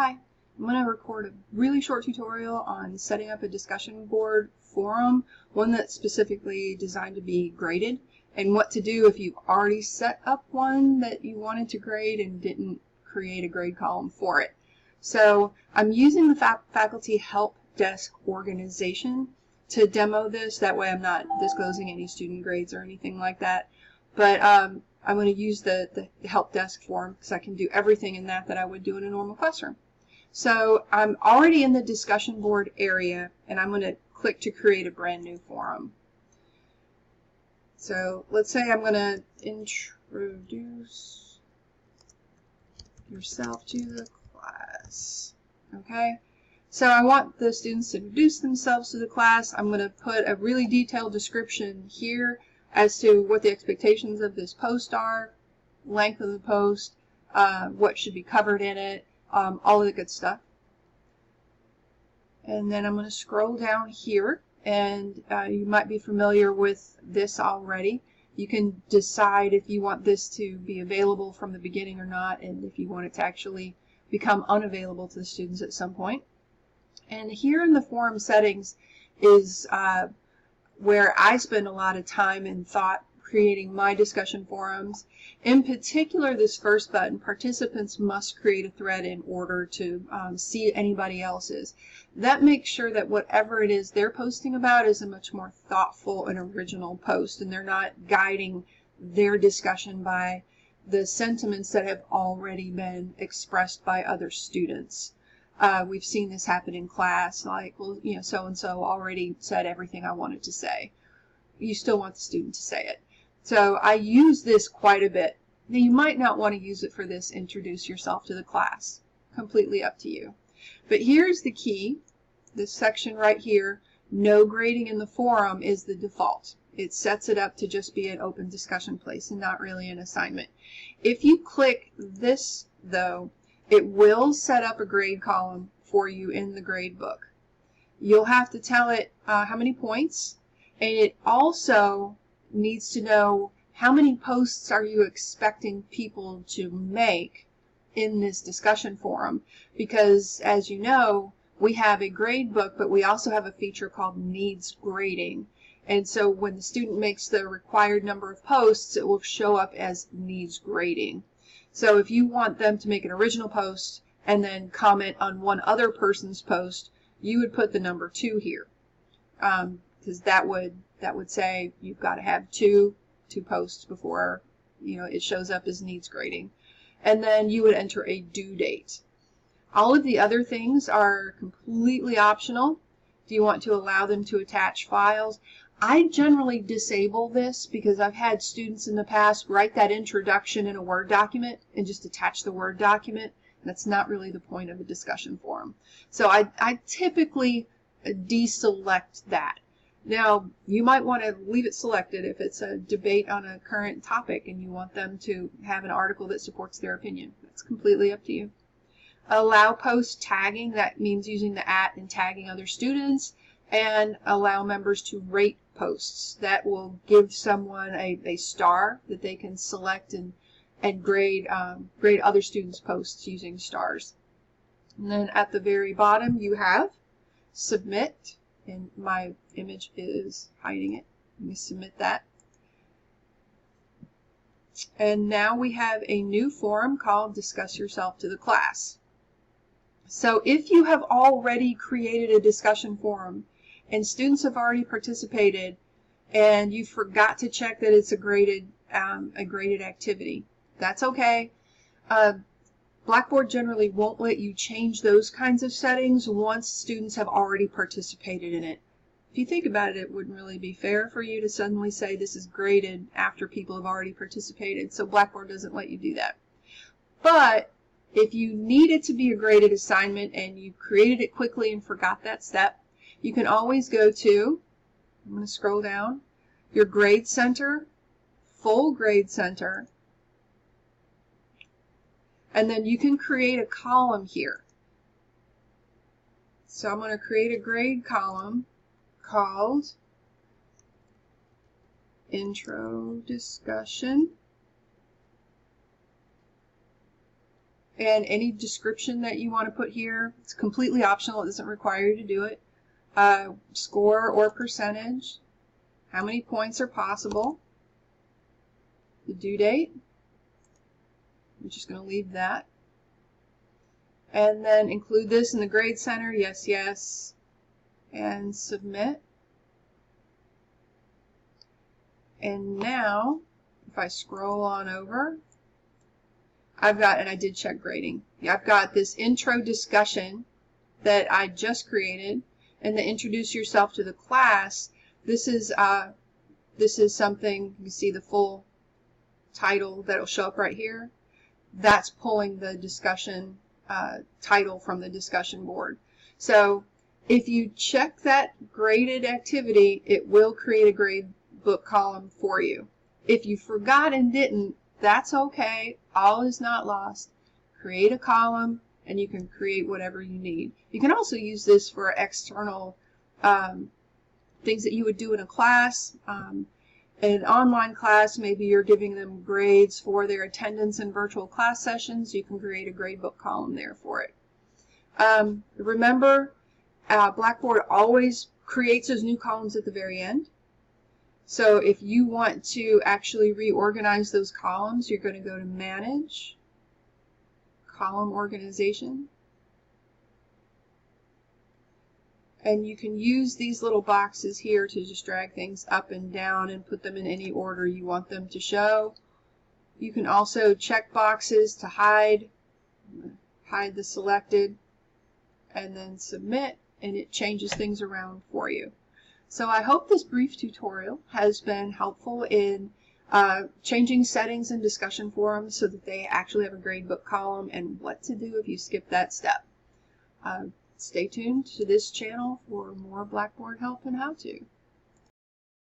Hi, I'm going to record a really short tutorial on setting up a discussion board forum, one that's specifically designed to be graded, and what to do if you've already set up one that you wanted to grade and didn't create a grade column for it. So I'm using the faculty help desk organization to demo this. That way I'm not disclosing any student grades or anything like that. But I'm going to use the help desk form because I can do everything in that I would do in a normal classroom. So I'm already in the discussion board area, and I'm going to click to create a brand new forum. So let's say I'm going to introduce yourself to the class. Okay, so I want the students to introduce themselves to the class. I'm going to put a really detailed description here as to what the expectations of this post are, length of the post, what should be covered in it, all of the good stuff. And then I'm going to scroll down here, and you might be familiar with this already. You can decide if you want this to be available from the beginning or not, and if you want it to actually become unavailable to the students at some point. And here in the forum settings is where I spend a lot of time and thought creating my discussion forums. In particular, this first button, participants must create a thread in order to see anybody else's. That makes sure that whatever it is they're posting about is a much more thoughtful and original post, and they're not guiding their discussion by the sentiments that have already been expressed by other students. We've seen this happen in class, like, well, you know, so-and-so already said everything I wanted to say. You still want the student to say it. So I use this quite a bit. Now, you might not want to use it for this introduce yourself to the class. Completely up to you. But here's the key. This section right here, no grading in the forum, is the default. It sets it up to just be an open discussion place and not really an assignment. If you click this, though, it will set up a grade column for you in the grade book. You'll have to tell it how many points, and it also needs to know how many posts are you expecting people to make in this discussion forum, because as you know, we have a grade book, but we also have a feature called needs grading. And so when the student makes the required number of posts, it will show up as needs grading. So if you want them to make an original post and then comment on one other person's post, you would put the number 2 here, because that would say you've got to have two posts before it shows up as needs grading. And then you would enter a due date. All of the other things are completely optional. Do you want to allow them to attach files? I generally disable this because I've had students in the past write that introduction in a Word document and just attach the Word document. That's not really the point of a discussion forum. So I typically deselect that. Now, you might want to leave it selected if it's a debate on a current topic and you want them to have an article that supports their opinion. That's completely up to you. Allow post tagging. That means using the @ and tagging other students. And allow members to rate posts. That will give someone a star that they can select and grade other students' posts using stars. And then at the very bottom you have submit, and my image is hiding it. Let me submit that. And now we have a new forum called Discuss Yourself to the Class. So if you have already created a discussion forum and students have already participated and you forgot to check that it's a graded activity, that's okay. Blackboard generally won't let you change those kinds of settings once students have already participated in it. If you think about it, it wouldn't really be fair for you to suddenly say this is graded after people have already participated, so Blackboard doesn't let you do that. But if you need it to be a graded assignment and you created it quickly and forgot that step, you can always go to, I'm going to scroll down, your grade center, full grade center, and then you can create a column here. So I'm going to create a grade column called Intro Discussion. and any description that you want to put here. It's completely optional. It doesn't require you to do it. Score or percentage, how many points are possible, the due date. I'm just going to leave that. And then include this in the grade center. Yes, yes. And submit. And now, if I scroll on over, and I did check grading. I've got this intro discussion that I just created, and the introduce yourself to the class. This is something, you can see the full title that'll show up right here. That's pulling the discussion title from the discussion board. So if you check that graded activity, it will create a grade book column for you. If you forgot and didn't, that's okay. All is not lost. Create a column, and you can create whatever you need. You can also use this for external things that you would do in a class. An online class, maybe you're giving them grades for their attendance in virtual class sessions. You can create a gradebook column there for it. Remember, Blackboard always creates those new columns at the very end. So if you want to actually reorganize those columns, you're going to go to Manage, Column Organization. And you can use these little boxes here to just drag things up and down and put them in any order you want them to show. You can also check boxes to hide the selected, and then submit, and it changes things around for you. So I hope this brief tutorial has been helpful in changing settings in discussion forums so that they actually have a gradebook column, and what to do if you skip that step. Stay tuned to this channel for more Blackboard help and how-to.